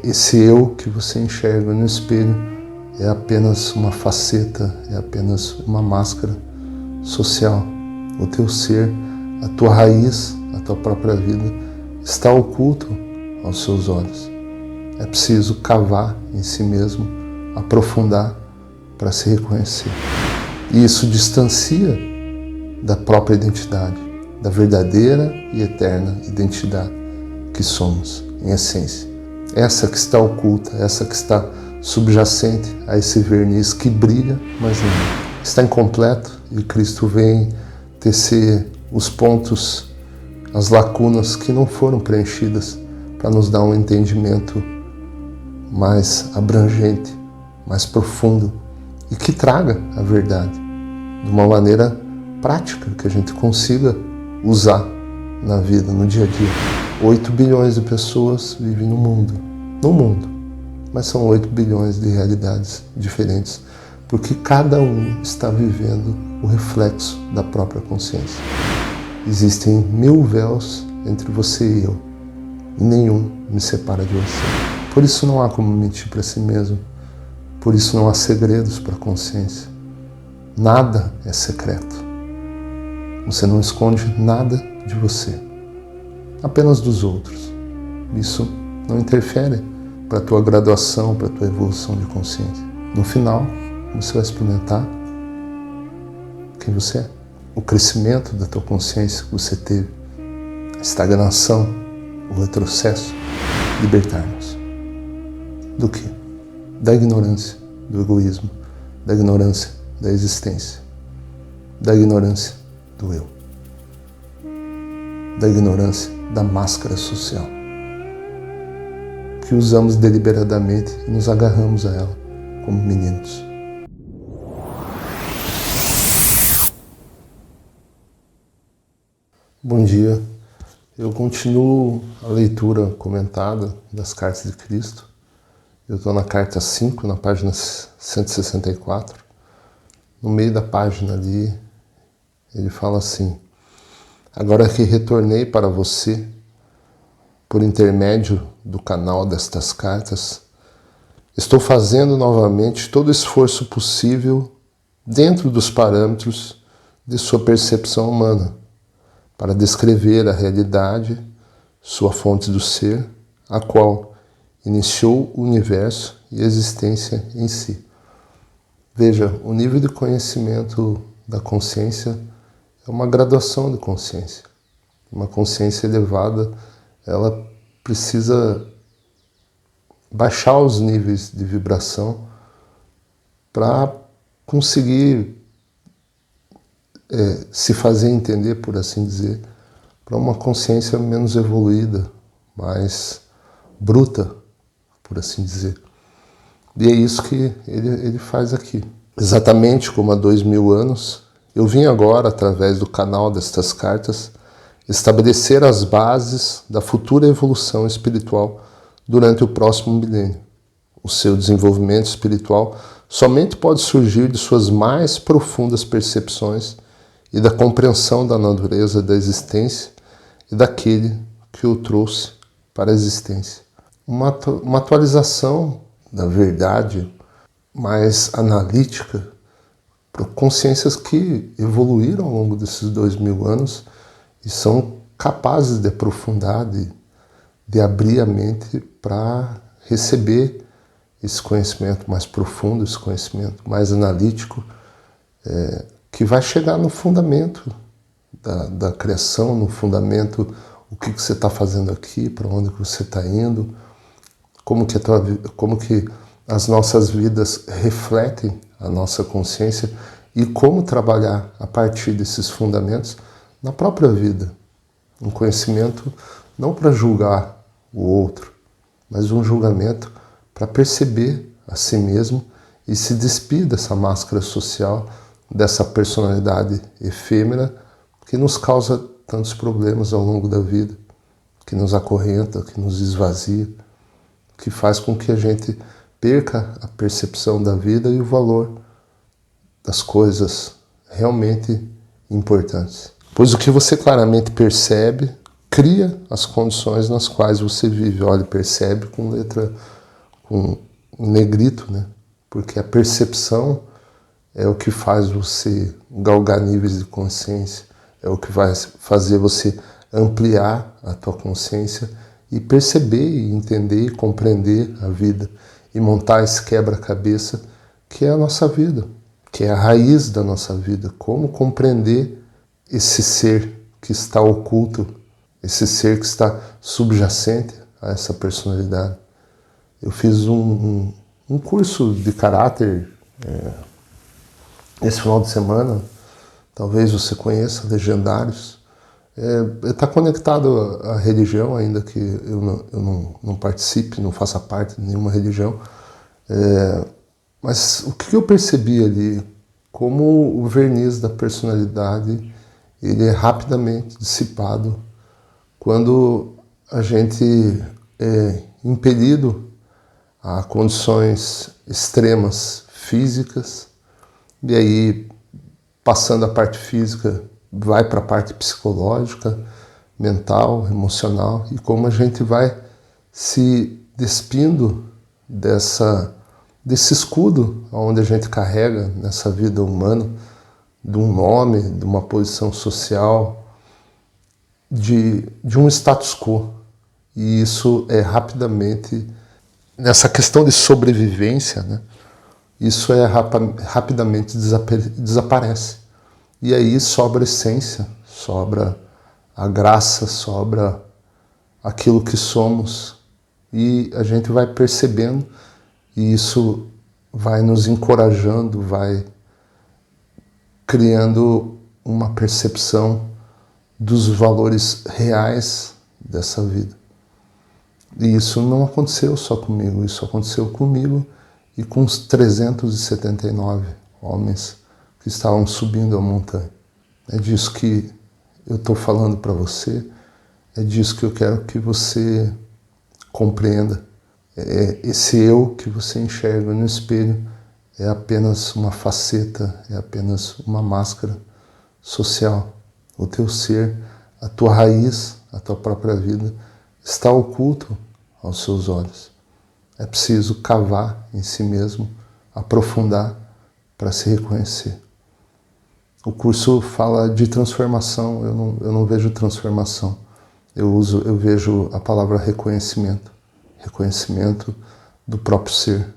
Esse eu que você enxerga no espelho é apenas uma faceta, é apenas uma máscara social. O teu ser, a tua raiz, a tua própria vida está oculto aos seus olhos. É preciso cavar em si mesmo, aprofundar para se reconhecer. E isso distancia da própria identidade, da verdadeira e eterna identidade que somos, em essência. Essa que está oculta, essa que está subjacente a esse verniz que brilha, mas não. Está incompleto e Cristo vem tecer os pontos, as lacunas que não foram preenchidas para nos dar um entendimento mais abrangente, mais profundo e que traga a verdade de uma maneira prática, que a gente consiga usar na vida, no dia a dia. 8 bilhões de pessoas vivem no mundo, mas são 8 bilhões de realidades diferentes, porque cada um está vivendo o reflexo da própria consciência. Existem 1000 véus entre você e eu, e nenhum me separa de você. Por isso não há como mentir para si mesmo, por isso não há segredos para a consciência. Nada é secreto. Você não esconde nada de você, apenas dos outros. Isso não interfere para a tua graduação, para a tua evolução de consciência. No final, você vai experimentar quem você é, o crescimento da tua consciência que você teve, a estagnação, o retrocesso, libertar-nos. Do quê? Da ignorância, do egoísmo, da ignorância da existência, da ignorância do eu, da ignorância da máscara social, que usamos deliberadamente e nos agarramos a ela como meninos. Bom dia, eu continuo a leitura comentada das cartas de Cristo. Eu estou na carta 5, na página 164. No meio da página ali, ele fala assim: agora que retornei para você, por intermédio do canal destas cartas, estou fazendo novamente todo o esforço possível dentro dos parâmetros de sua percepção humana, para descrever a realidade, sua fonte do ser, a qual iniciou o universo e a existência em si. Veja, o nível de conhecimento da consciência é uma graduação de consciência. Uma consciência elevada, ela precisa baixar os níveis de vibração para conseguir se fazer entender, por assim dizer, para uma consciência menos evoluída, mais bruta, por assim dizer. E é isso que ele faz aqui. Exatamente como há 2000 anos, eu vim agora, através do canal destas cartas, estabelecer as bases da futura evolução espiritual durante o próximo milênio. O seu desenvolvimento espiritual somente pode surgir de suas mais profundas percepções e da compreensão da natureza da existência e daquele que o trouxe para a existência. Uma atualização da verdade mais analítica para consciências que evoluíram ao longo desses 2000 anos e são capazes de aprofundar, de abrir a mente para receber esse conhecimento mais profundo, esse conhecimento mais analítico, que vai chegar no fundamento da criação, no fundamento, o que você está fazendo aqui, para onde você está indo, como que as nossas vidas refletem a nossa consciência e como trabalhar a partir desses fundamentos na própria vida. Um conhecimento não para julgar o outro, mas um julgamento para perceber a si mesmo e se despir dessa máscara social, dessa personalidade efêmera que nos causa tantos problemas ao longo da vida, que nos acorrenta, que nos esvazia, que faz com que a gente perca a percepção da vida e o valor das coisas realmente importantes. Pois o que você claramente percebe, cria as condições nas quais você vive. Olha, percebe com letra, com negrito, né? Porque a percepção é o que faz você galgar níveis de consciência, é o que vai fazer você ampliar a tua consciência e perceber, e entender e compreender a vida e montar esse quebra-cabeça que é a nossa vida, que é a raiz da nossa vida. Como compreender esse ser que está oculto, esse ser que está subjacente a essa personalidade. Eu fiz um curso de caráter esse final de semana, talvez você conheça, Legendários. Está conectado à religião, ainda que eu não participe, não faça parte de nenhuma religião. Mas o que eu percebi ali, como o verniz da personalidade ele é rapidamente dissipado quando a gente é impelido a condições extremas físicas, e aí, passando a parte física, vai para a parte psicológica, mental, emocional, e como a gente vai se despindo desse escudo onde a gente carrega nessa vida humana, de um nome, de uma posição social, de um status quo. E isso é rapidamente, nessa questão de sobrevivência, né? Isso rapidamente desaparece. E aí sobra a essência, sobra a graça, sobra aquilo que somos. E a gente vai percebendo, e isso vai nos encorajando, vai criando uma percepção dos valores reais dessa vida. E isso não aconteceu só comigo, isso aconteceu comigo e com os 379 homens que estavam subindo a montanha. É disso que eu estou falando para você, é disso que eu quero que você compreenda. Esse eu que você enxerga no espelho é apenas uma faceta, é apenas uma máscara social. O teu ser, a tua raiz, a tua própria vida está oculto aos seus olhos. É preciso cavar em si mesmo, aprofundar para se reconhecer. O curso fala de transformação, eu não vejo transformação. Eu vejo a palavra reconhecimento. Reconhecimento do próprio ser.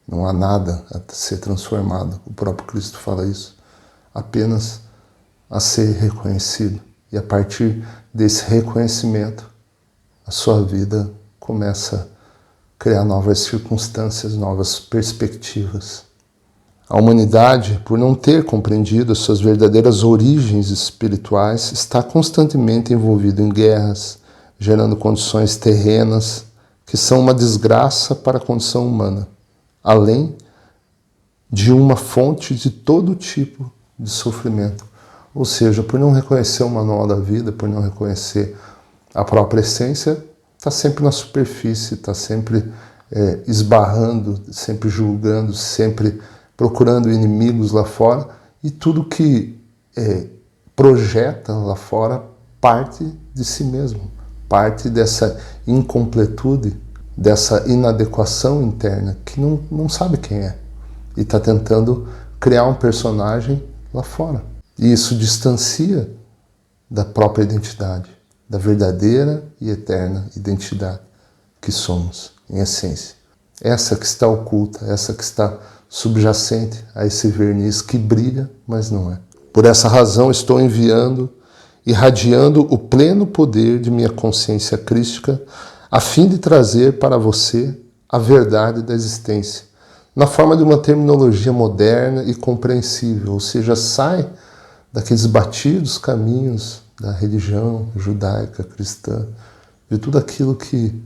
Não há nada a ser transformado. O próprio Cristo fala isso. Apenas a ser reconhecido. E a partir desse reconhecimento, a sua vida começa a criar novas circunstâncias, novas perspectivas. A humanidade, por não ter compreendido as suas verdadeiras origens espirituais, está constantemente envolvida em guerras, gerando condições terrenas que são uma desgraça para a condição humana, além de uma fonte de todo tipo de sofrimento. Ou seja, por não reconhecer o manual da vida, por não reconhecer a própria essência, está sempre na superfície, está sempre esbarrando, sempre julgando, sempre procurando inimigos lá fora, e tudo que projeta lá fora parte de si mesmo, parte dessa incompletude, dessa inadequação interna, que não sabe quem é, e está tentando criar um personagem lá fora. E isso distancia da própria identidade, da verdadeira e eterna identidade que somos, em essência. Essa que está oculta, essa que está subjacente a esse verniz que brilha, mas não é. Por essa razão estou irradiando o pleno poder de minha consciência crística, a fim de trazer para você a verdade da existência, na forma de uma terminologia moderna e compreensível, ou seja, sai daqueles batidos caminhos da religião judaica, cristã, de tudo aquilo que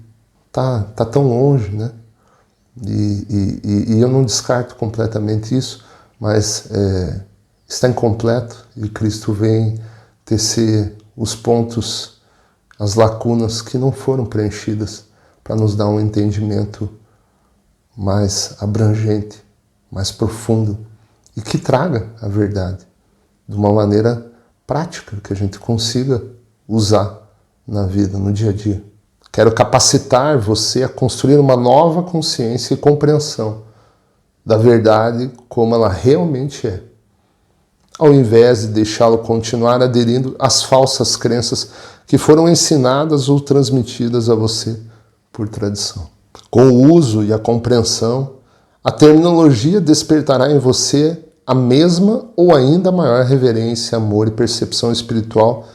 tá tão longe, né? E eu não descarto completamente isso, mas está incompleto e Cristo vem tecer os pontos, as lacunas que não foram preenchidas para nos dar um entendimento mais abrangente, mais profundo e que traga a verdade de uma maneira prática, que a gente consiga usar na vida, no dia a dia. Quero capacitar você a construir uma nova consciência e compreensão da verdade como ela realmente é, ao invés de deixá-lo continuar aderindo às falsas crenças que foram ensinadas ou transmitidas a você por tradição. Com o uso e a compreensão, a terminologia despertará em você a mesma ou ainda maior reverência, amor e percepção espiritual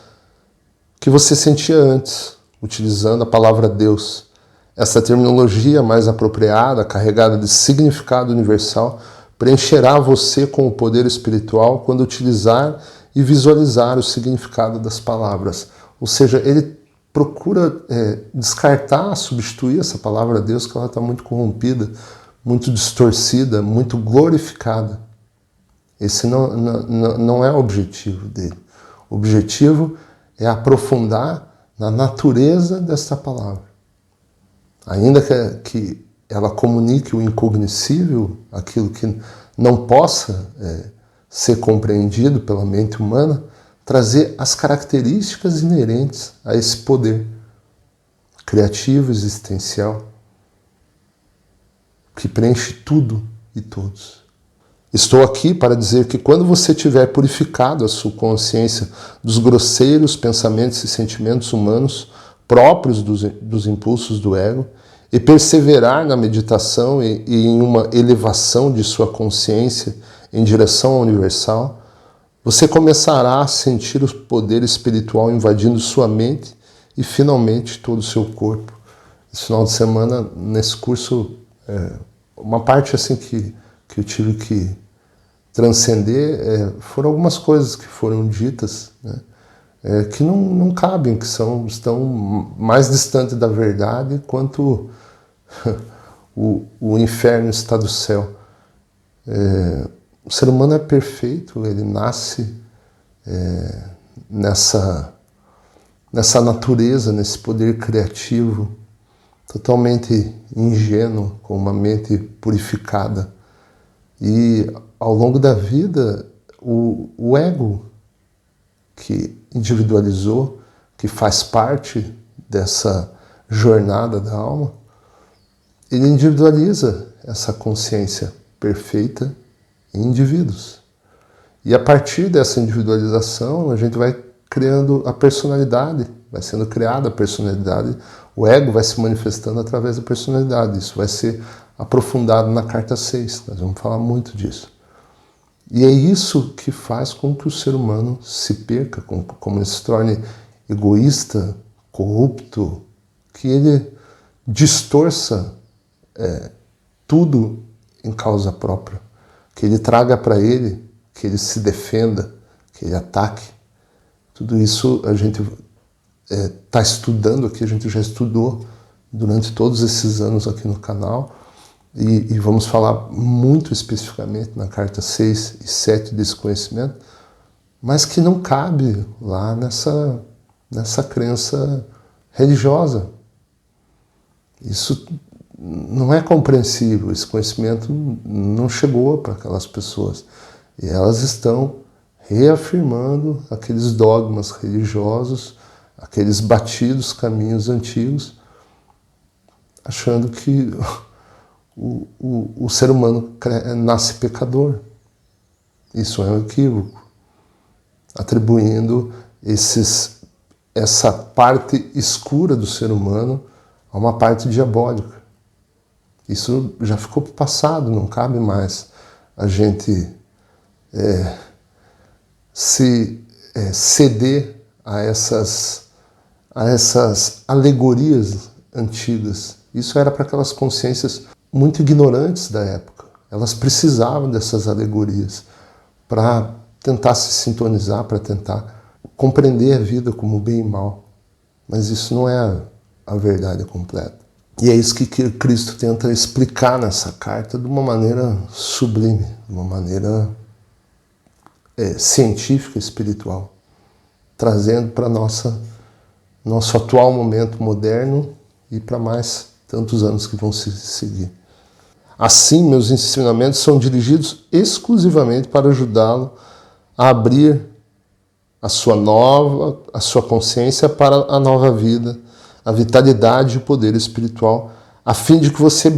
que você sentia antes, utilizando a palavra Deus. Essa terminologia mais apropriada, carregada de significado universal, preencherá você com o poder espiritual quando utilizar e visualizar o significado das palavras. Ou seja, ele procura descartar, substituir essa palavra Deus, que ela está muito corrompida, muito distorcida, muito glorificada. Esse não é o objetivo dele. O objetivo é aprofundar na natureza desta palavra. Ainda que ela comunique o incognoscível, aquilo que não possa ser compreendido pela mente humana, trazer as características inerentes a esse poder criativo, existencial, que preenche tudo e todos. Estou aqui para dizer que quando você tiver purificado a sua consciência dos grosseiros pensamentos e sentimentos humanos próprios dos impulsos do ego e perseverar na meditação e em uma elevação de sua consciência em direção ao universal, você começará a sentir o poder espiritual invadindo sua mente e finalmente todo o seu corpo. Esse final de semana, nesse curso, uma parte assim que eu tive que transcender foram algumas coisas que foram ditas, né, que não cabem, que estão mais distantes da verdade quanto o inferno está do céu. O ser humano é perfeito, ele nasce nessa natureza, nesse poder criativo, totalmente ingênuo, com uma mente purificada. E ao longo da vida, o ego que individualizou, que faz parte dessa jornada da alma, ele individualiza essa consciência perfeita em indivíduos. E a partir dessa individualização, a gente vai criando a personalidade, vai sendo criada a personalidade, o ego vai se manifestando através da personalidade. Isso vai ser aprofundado na carta 6, nós vamos falar muito disso. E é isso que faz com que o ser humano se perca, como ele se torne egoísta, corrupto, que ele distorça tudo em causa própria, que ele traga para ele, que ele se defenda, que ele ataque. Tudo isso a gente está estudando aqui, a gente já estudou durante todos esses anos aqui no canal, e vamos falar muito especificamente na carta 6 e 7 desse conhecimento, mas que não cabe lá nessa crença religiosa. Isso não é compreensível, esse conhecimento não chegou para aquelas pessoas. E elas estão reafirmando aqueles dogmas religiosos, aqueles batidos caminhos antigos, achando que o ser humano nasce pecador. Isso é um equívoco, atribuindo essa parte escura do ser humano a uma parte diabólica. Isso já ficou para o passado, não cabe mais a gente ceder a essas alegorias antigas. Isso era para aquelas consciências muito ignorantes da época. Elas precisavam dessas alegorias para tentar se sintonizar, para tentar compreender a vida como bem e mal. Mas isso não é a verdade completa. E é isso que Cristo tenta explicar nessa carta de uma maneira sublime, de uma maneira científica, espiritual, trazendo para nosso atual momento moderno e para mais tantos anos que vão se seguir. Assim, meus ensinamentos são dirigidos exclusivamente para ajudá-lo a abrir a sua consciência para a nova vida, a vitalidade e o poder espiritual, a fim de que você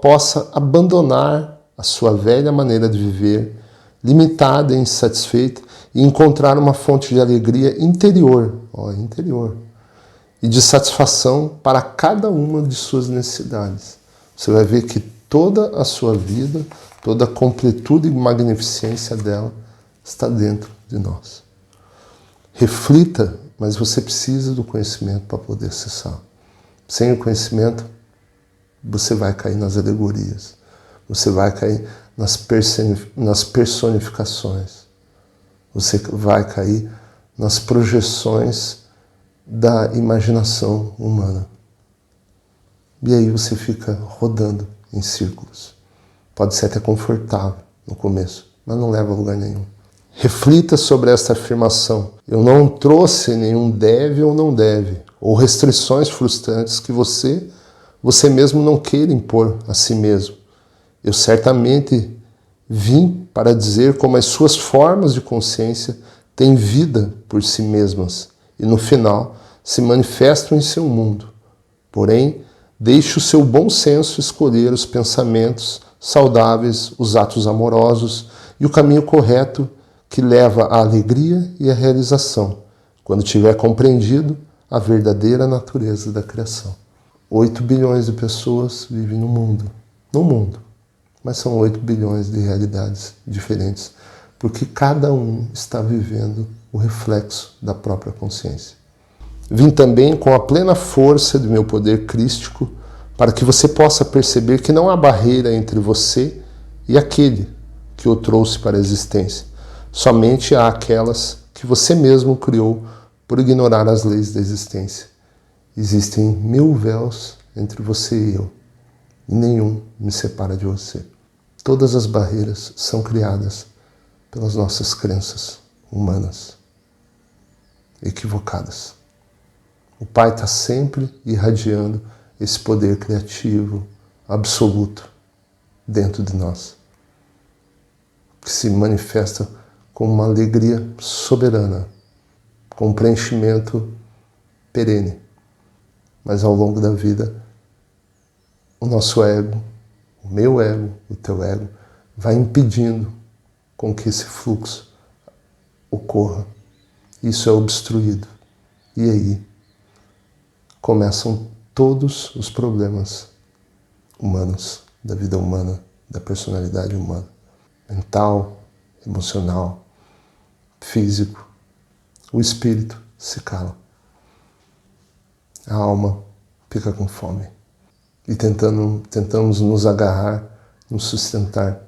possa abandonar a sua velha maneira de viver, limitada e insatisfeita, e encontrar uma fonte de alegria interior, e de satisfação para cada uma de suas necessidades. Você vai ver que toda a sua vida, toda a completude e magnificência dela está dentro de nós. Reflita, mas você precisa do conhecimento para poder acessar. Sem o conhecimento, você vai cair nas alegorias, você vai cair nas personificações, você vai cair nas projeções da imaginação humana. E aí você fica rodando em círculos. Pode ser até confortável no começo, mas não leva a lugar nenhum. Reflita sobre esta afirmação. Eu não trouxe nenhum deve ou não deve, ou restrições frustrantes que você mesmo não queira impor a si mesmo. Eu certamente vim para dizer como as suas formas de consciência têm vida por si mesmas e, no final, se manifestam em seu mundo. Porém, deixe o seu bom senso escolher os pensamentos saudáveis, os atos amorosos e o caminho correto que leva à alegria e à realização, quando tiver compreendido a verdadeira natureza da criação. 8 bilhões de pessoas vivem no mundo, mas são 8 bilhões de realidades diferentes, porque cada um está vivendo o reflexo da própria consciência. Vim também com a plena força do meu poder crístico para que você possa perceber que não há barreira entre você e aquele que o trouxe para a existência. Somente há aquelas que você mesmo criou por ignorar as leis da existência. Existem 1000 véus entre você e eu, e nenhum me separa de você. Todas as barreiras são criadas pelas nossas crenças humanas, equivocadas. O Pai está sempre irradiando esse poder criativo absoluto dentro de nós, que se manifesta com uma alegria soberana, com um preenchimento perene. Mas ao longo da vida, o nosso ego, o meu ego, o teu ego, vai impedindo com que esse fluxo ocorra. Isso é obstruído. E aí começam todos os problemas humanos, da vida humana, da personalidade humana, mental, emocional, físico. O espírito se cala. A alma fica com fome. E tentamos nos agarrar, nos sustentar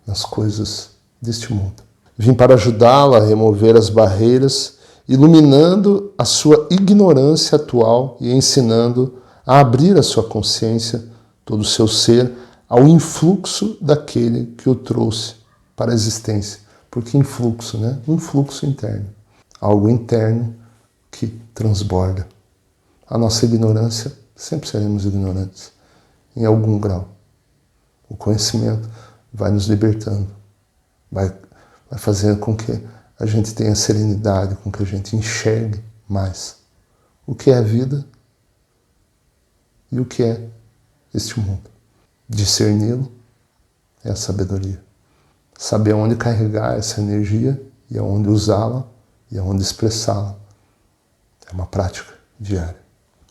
nas coisas deste mundo. Vim para ajudá-la a remover as barreiras, iluminando a sua ignorância atual e ensinando a abrir a sua consciência, todo o seu ser, ao influxo daquele que o trouxe para a existência. Porque influxo, né? Um fluxo interno. Algo interno que transborda. A nossa ignorância, sempre seremos ignorantes, em algum grau. O conhecimento vai nos libertando, vai fazendo com que a gente tenha serenidade, com que a gente enxergue mais o que é a vida e o que é este mundo. Discerni-lo é a sabedoria. Saber onde carregar essa energia e aonde usá-la e aonde expressá-la. É uma prática diária.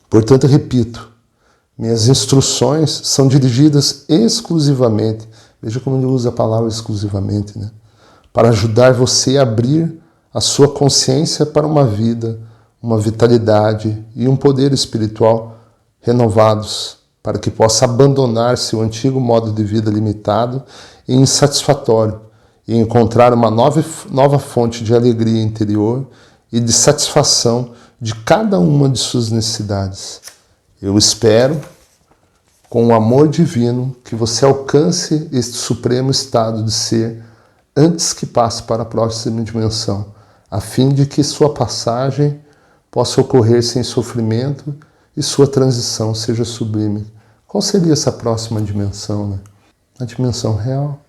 Portanto, repito, minhas instruções são dirigidas exclusivamente, veja como ele usa a palavra exclusivamente, né? Para ajudar você a abrir a sua consciência para uma vida, uma vitalidade e um poder espiritual renovados, para que possa abandonar seu antigo modo de vida limitado e insatisfatório e encontrar uma nova fonte de alegria interior e de satisfação de cada uma de suas necessidades. Eu espero, com o amor divino, que você alcance este supremo estado de ser antes que passe para a próxima dimensão, a fim de que sua passagem possa ocorrer sem sofrimento e sua transição seja sublime. Qual seria essa próxima dimensão, né? A dimensão real,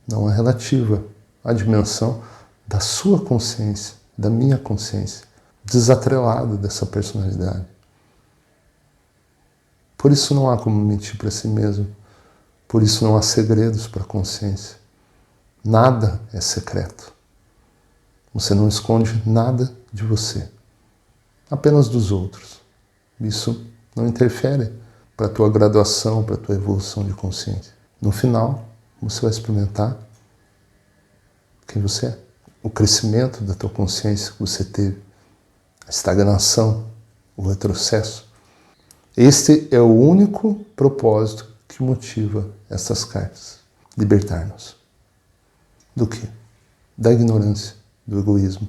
não a relativa, a dimensão da sua consciência, da minha consciência, desatrelado dessa personalidade. Por isso não há como mentir para si mesmo. Por isso não há segredos para a consciência. Nada é secreto. Você não esconde nada de você, apenas dos outros. Isso não interfere para a tua graduação, para a tua evolução de consciência. No final, você vai experimentar quem você é, o crescimento da tua consciência que você teve, a estagnação, o retrocesso. Este é o único propósito que motiva essas cartas. Libertar-nos. Do quê? Da ignorância, do egoísmo,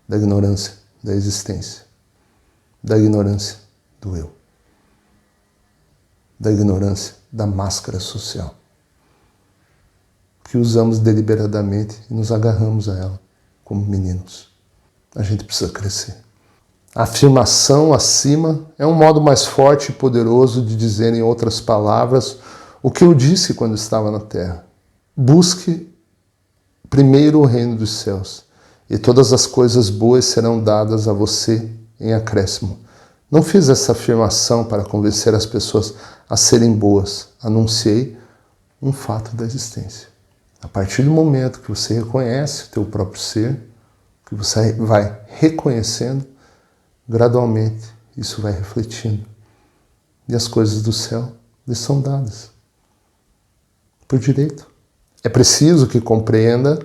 da ignorância da existência, da ignorância do eu, da ignorância da máscara social, que usamos deliberadamente e nos agarramos a ela como meninos. A gente precisa crescer. A afirmação acima é um modo mais forte e poderoso de dizer, em outras palavras, o que eu disse quando estava na Terra. Busque primeiro o reino dos céus, e todas as coisas boas serão dadas a você em acréscimo. Não fiz essa afirmação para convencer as pessoas a serem boas. Anunciei um fato da existência. A partir do momento que você reconhece o teu próprio ser, que você vai reconhecendo, gradualmente isso vai refletindo. E as coisas do céu lhe são dadas por direito. É preciso que compreenda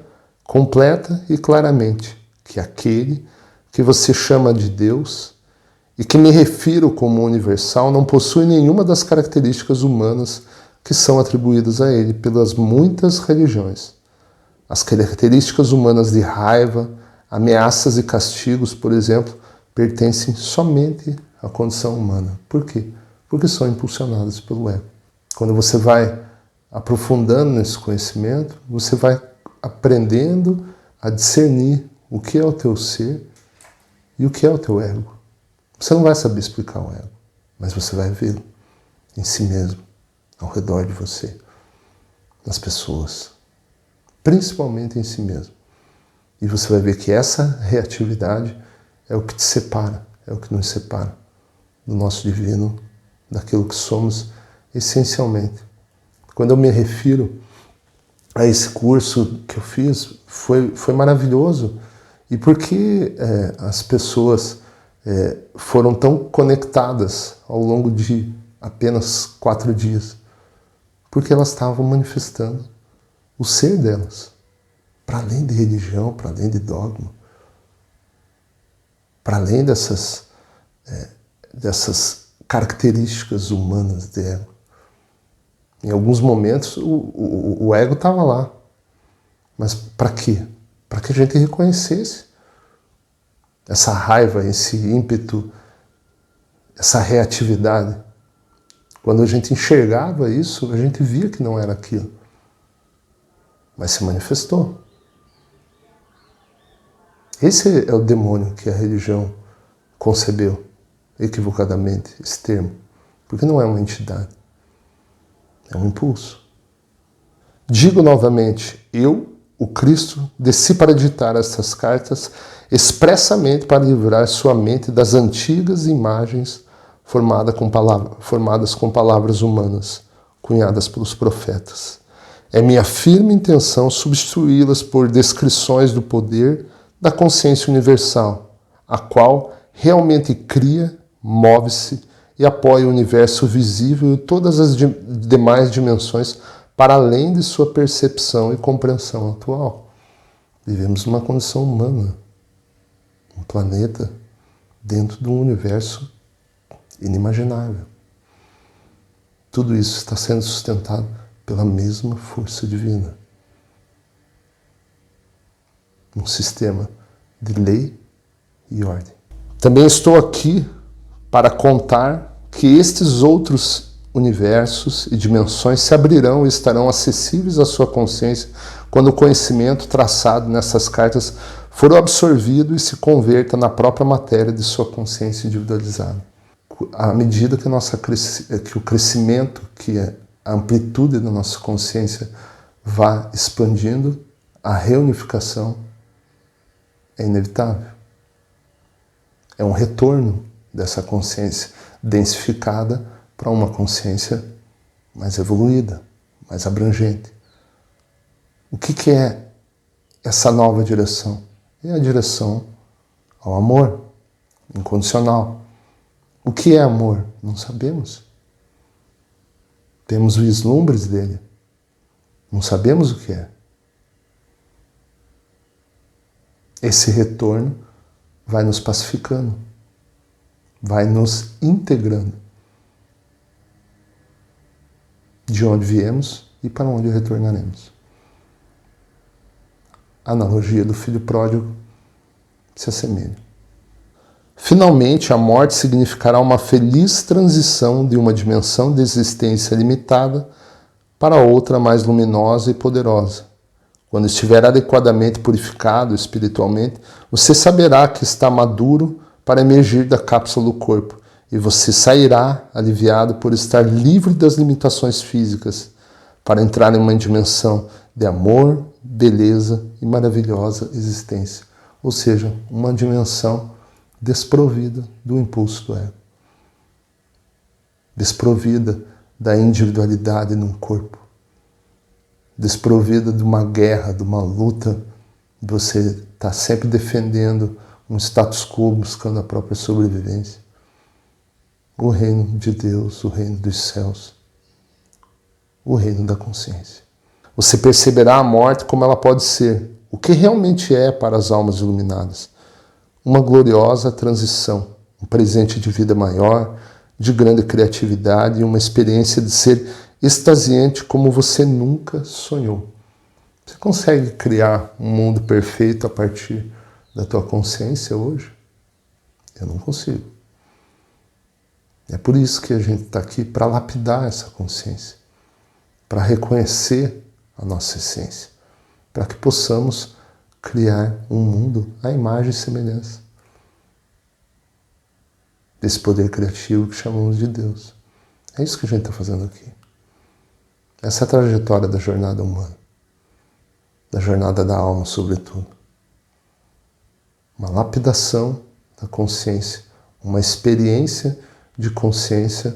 completa e claramente que aquele que você chama de Deus e que me refiro como universal não possui nenhuma das características humanas que são atribuídas a ele pelas muitas religiões. As características humanas de raiva, ameaças e castigos, por exemplo, pertencem somente à condição humana. Por quê? Porque são impulsionadas pelo ego. Quando você vai aprofundando nesse conhecimento, você vai aprendendo a discernir o que é o teu ser e o que é o teu ego. Você não vai saber explicar o ego, mas você vai vê-lo em si mesmo, ao redor de você, nas pessoas, principalmente em si mesmo. E você vai ver que essa reatividade é o que te separa, é o que nos separa do nosso divino, daquilo que somos essencialmente. Quando eu me refiro a esse curso que eu fiz, foi maravilhoso. E por que as pessoas foram tão conectadas ao longo de apenas 4 dias? Porque elas estavam manifestando o ser delas, para além de religião, para além de dogma, para além dessas características humanas de ego. Em alguns momentos o ego estava lá. Mas para quê? Para que a gente reconhecesse essa raiva, esse ímpeto, essa reatividade. Quando a gente enxergava isso, a gente via que não era aquilo. Mas se manifestou. Esse é o demônio que a religião concebeu equivocadamente, esse termo. Porque não é uma entidade. É um impulso. Digo novamente, eu, o Cristo, desci para ditar estas cartas expressamente para livrar sua mente das antigas imagens formadas com palavras humanas, cunhadas pelos profetas. É minha firme intenção substituí-las por descrições do poder da consciência universal, a qual realmente cria, move-se e apoia o universo visível e todas as demais dimensões para além de sua percepção e compreensão atual. Vivemos numa condição humana, um planeta dentro de um universo inimaginável. Tudo isso está sendo sustentado pela mesma força divina. Um sistema de lei e ordem. Também estou aqui para contar que estes outros universos e dimensões se abrirão e estarão acessíveis à sua consciência quando o conhecimento traçado nessas cartas for absorvido e se converta na própria matéria de sua consciência individualizada. À medida que o crescimento, que a amplitude da nossa consciência vá expandindo, a reunificação é inevitável. É um retorno dessa consciência densificada para uma consciência mais evoluída, mais abrangente. O que é essa nova direção? É a direção ao amor incondicional. O que é amor? Não sabemos. Temos vislumbres dele. Não sabemos o que é. Esse retorno vai nos pacificando, vai nos integrando de onde viemos e para onde retornaremos. A analogia do filho pródigo se assemelha. Finalmente, a morte significará uma feliz transição de uma dimensão de existência limitada para outra mais luminosa e poderosa. Quando estiver adequadamente purificado espiritualmente, você saberá que está maduro para emergir da cápsula do corpo e você sairá aliviado por estar livre das limitações físicas para entrar em uma dimensão de amor, beleza e maravilhosa existência, ou seja, uma dimensão desprovida do impulso do ego, desprovida da individualidade num corpo, desprovida de uma guerra, de uma luta, de você estar sempre defendendo um status quo, buscando a própria sobrevivência. O reino de Deus, o reino dos céus, o reino da consciência. Você perceberá a morte como ela pode ser, o que realmente é para as almas iluminadas. Uma gloriosa transição, um presente de vida maior, de grande criatividade e uma experiência de ser extasiante como você nunca sonhou. Você consegue criar um mundo perfeito a partir da tua consciência hoje? Eu não consigo. É por isso que a gente está aqui, para lapidar essa consciência, para reconhecer a nossa essência, para que possamos criar um mundo à imagem e semelhança desse poder criativo que chamamos de Deus. É isso que a gente está fazendo aqui. Essa é a trajetória da jornada humana, da jornada da alma, sobretudo. Uma lapidação da consciência, uma experiência de consciência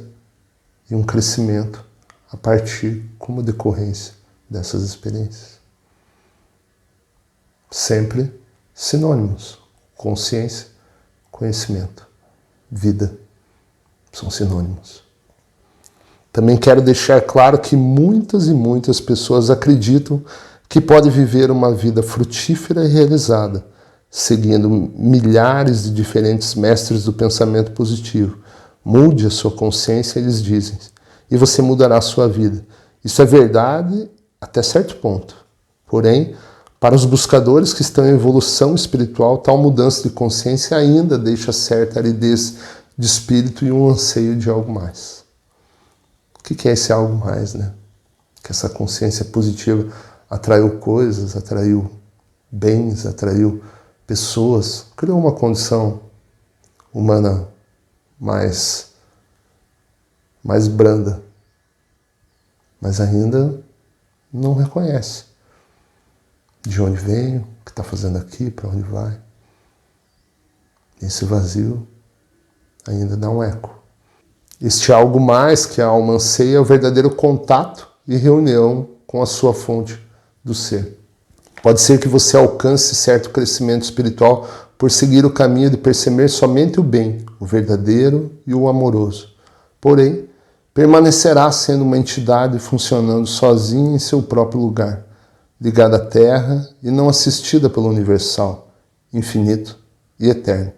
e um crescimento a partir, como decorrência dessas experiências. Sempre sinônimos. Consciência, conhecimento, vida. São sinônimos. Também quero deixar claro que muitas e muitas pessoas acreditam que pode viver uma vida frutífera e realizada, seguindo milhares de diferentes mestres do pensamento positivo. Mude a sua consciência, eles dizem, e você mudará a sua vida. Isso é verdade até certo ponto. Porém, para os buscadores que estão em evolução espiritual, tal mudança de consciência ainda deixa certa aridez de espírito e um anseio de algo mais. O que é esse algo mais, né? Que essa consciência positiva atraiu coisas, atraiu bens, atraiu pessoas, criou uma condição humana mais branda, mas ainda não reconhece de onde veio, o que está fazendo aqui, para onde vai. Esse vazio ainda dá um eco. Este algo mais que a alma anseia é o verdadeiro contato e reunião com a sua fonte do ser. Pode ser que você alcance certo crescimento espiritual por seguir o caminho de perceber somente o bem, o verdadeiro e o amoroso. Porém, permanecerá sendo uma entidade funcionando sozinha em seu próprio lugar, ligada à Terra e não assistida pelo universal, infinito e eterno.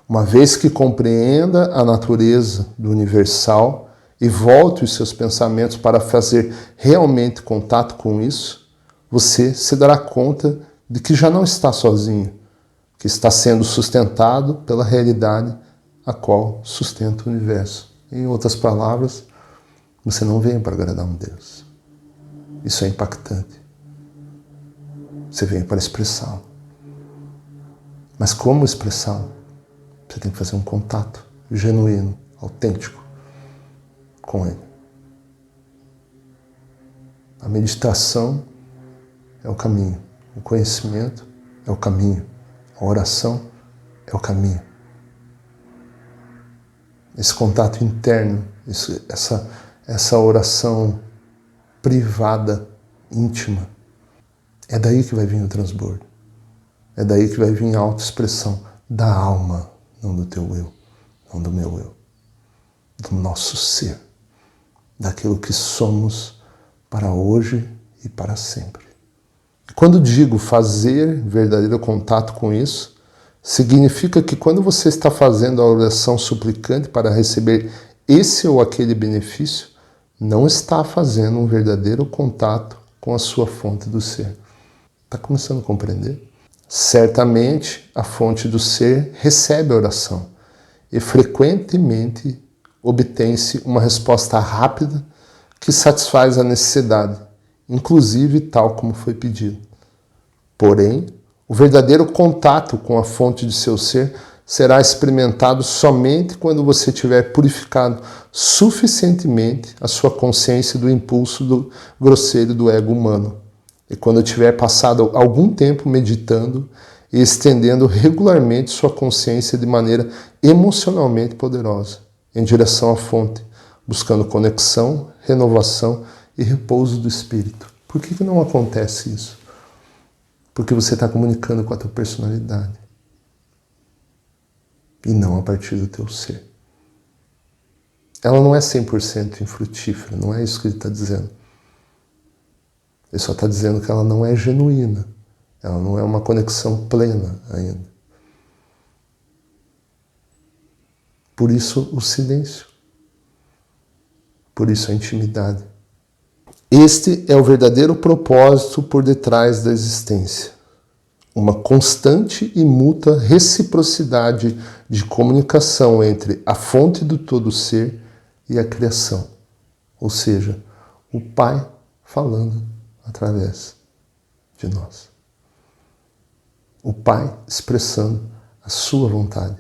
Uma vez que compreenda a natureza do universal e volte os seus pensamentos para fazer realmente contato com isso, você se dará conta de que já não está sozinho, que está sendo sustentado pela realidade a qual sustenta o universo. Em outras palavras, você não veio para agradar um Deus. Isso é impactante. Você veio para expressá-lo. Mas como expressá-lo? Você tem que fazer um contato genuíno, autêntico com ele. A meditação é o caminho, o conhecimento é o caminho, a oração é o caminho. esse contato interno, essa oração privada, íntima. É daí que vai vir o transbordo. É daí que vai vir a autoexpressão da alma, não do teu eu, não do meu eu, do nosso ser, daquilo que somos para hoje e para sempre. E quando digo fazer verdadeiro contato com isso, significa que quando você está fazendo a oração suplicante para receber esse ou aquele benefício, não está fazendo um verdadeiro contato com a sua fonte do ser. Está começando a compreender? Certamente a fonte do ser recebe a oração e frequentemente obtém-se uma resposta rápida que satisfaz a necessidade, inclusive tal como foi pedido. Porém, o verdadeiro contato com a fonte de seu ser será experimentado somente quando você tiver purificado suficientemente a sua consciência do impulso grosseiro do ego humano. E quando tiver passado algum tempo meditando e estendendo regularmente sua consciência de maneira emocionalmente poderosa, em direção à fonte, buscando conexão, renovação e repouso do espírito. Por que não acontece isso? Porque você está comunicando com a tua personalidade e não a partir do teu ser. Ela não é 100% infrutífera, não é isso que ele está dizendo. Ele só está dizendo que ela não é genuína, ela não é uma conexão plena ainda. Por isso o silêncio, por isso a intimidade. Este é o verdadeiro propósito por detrás da existência. Uma constante e mútua reciprocidade de comunicação entre a fonte do todo ser e a criação. Ou seja, o Pai falando através de nós. O Pai expressando a sua vontade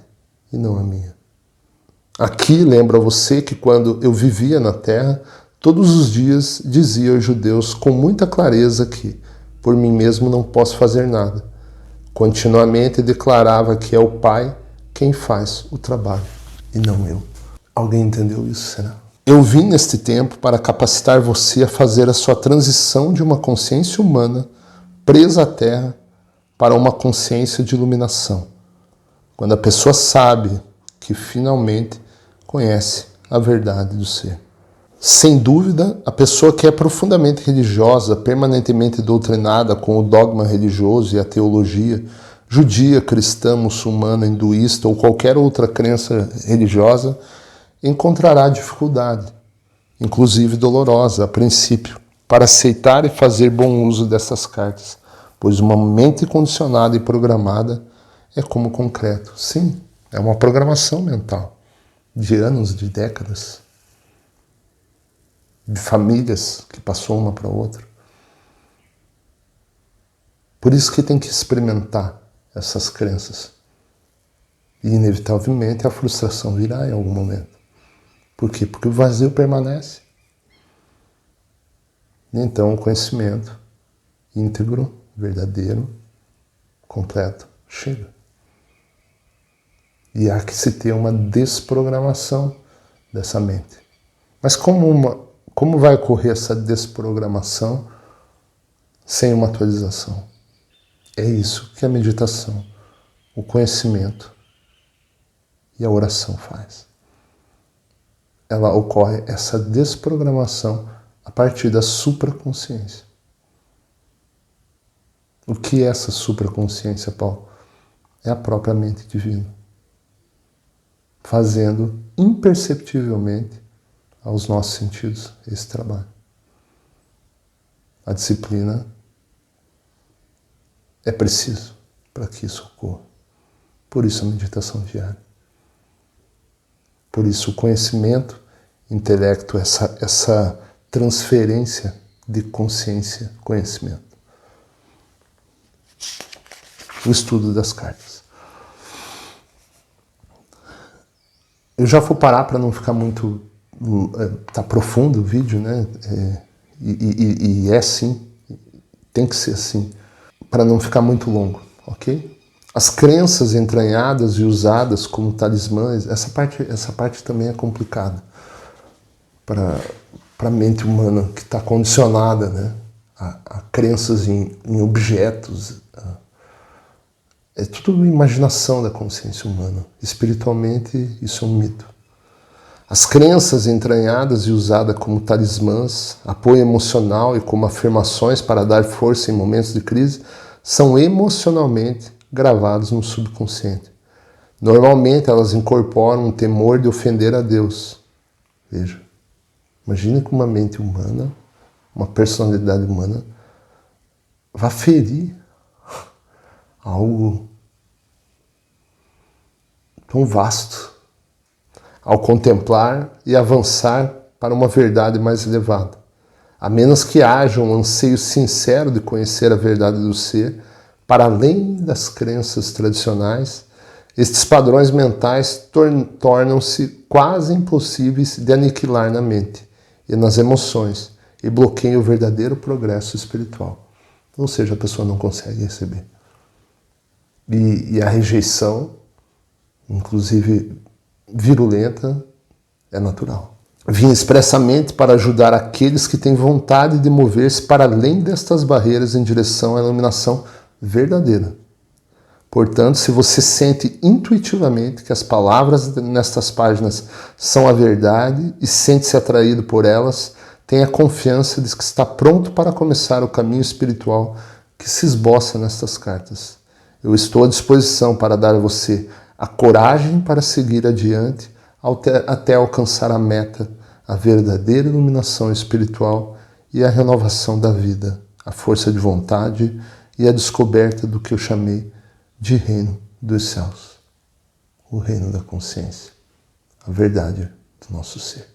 e não a minha. Aqui lembro a você que quando eu vivia na Terra, todos os dias dizia aos judeus com muita clareza que, por mim mesmo, não posso fazer nada. Continuamente declarava que é o Pai quem faz o trabalho e não eu. Alguém entendeu isso, será? Eu vim neste tempo para capacitar você a fazer a sua transição de uma consciência humana presa à Terra para uma consciência de iluminação. Quando a pessoa sabe que finalmente conhece a verdade do ser. Sem dúvida, a pessoa que é profundamente religiosa, permanentemente doutrinada com o dogma religioso e a teologia judia, cristã, muçulmana, hinduísta ou qualquer outra crença religiosa, encontrará dificuldade, inclusive dolorosa, a princípio, para aceitar e fazer bom uso dessas cartas, pois uma mente condicionada e programada é como concreto. Sim, é uma programação mental de anos, de décadas, de famílias que passou uma para outra. Por isso que tem que experimentar essas crenças. E inevitavelmente a frustração virá em algum momento. Por quê? Porque o vazio permanece. Então o conhecimento íntegro, verdadeiro, completo, chega. E há que se ter uma desprogramação dessa mente. Mas como vai ocorrer essa desprogramação sem uma atualização? É isso que a meditação, o conhecimento e a oração faz. Ela ocorre, essa desprogramação, a partir da supraconsciência. O que é essa supraconsciência, Paulo? É a própria mente divina, fazendo imperceptivelmente aos nossos sentidos esse trabalho. A disciplina é preciso para que isso ocorra. Por isso a meditação diária. Por isso o conhecimento, intelecto, essa transferência de consciência, conhecimento. O estudo das cartas. Eu já vou parar para não ficar muito... tá profundo o vídeo, né? E é assim, tem que ser assim, para não ficar muito longo, ok? As crenças entranhadas e usadas como talismãs, essa parte também é complicada para a mente humana que está condicionada, né, a crenças em objetos. É tudo imaginação da consciência humana. Espiritualmente, isso é um mito. As crenças entranhadas e usadas como talismãs, apoio emocional e como afirmações para dar força em momentos de crise, são emocionalmente gravadas no subconsciente. Normalmente, elas incorporam um temor de ofender a Deus. Veja, imagine que uma mente humana, uma personalidade humana, vai ferir algo tão vasto ao contemplar e avançar para uma verdade mais elevada. A menos que haja um anseio sincero de conhecer a verdade do ser, para além das crenças tradicionais, estes padrões mentais tornam-se quase impossíveis de aniquilar na mente e nas emoções e bloqueiam o verdadeiro progresso espiritual. Ou seja, a pessoa não consegue receber. E a rejeição, inclusive virulenta, é natural. Vim expressamente para ajudar aqueles que têm vontade de mover-se para além destas barreiras em direção à iluminação verdadeira. Portanto, se você sente intuitivamente que as palavras nestas páginas são a verdade e sente-se atraído por elas, tenha confiança de que está pronto para começar o caminho espiritual que se esboça nestas cartas. Eu estou à disposição para dar a você a coragem para seguir adiante até alcançar a meta, a verdadeira iluminação espiritual e a renovação da vida, a força de vontade e a descoberta do que eu chamei de reino dos céus, o reino da consciência, a verdade do nosso ser.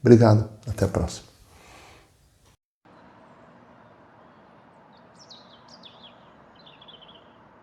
Obrigado, até a próxima.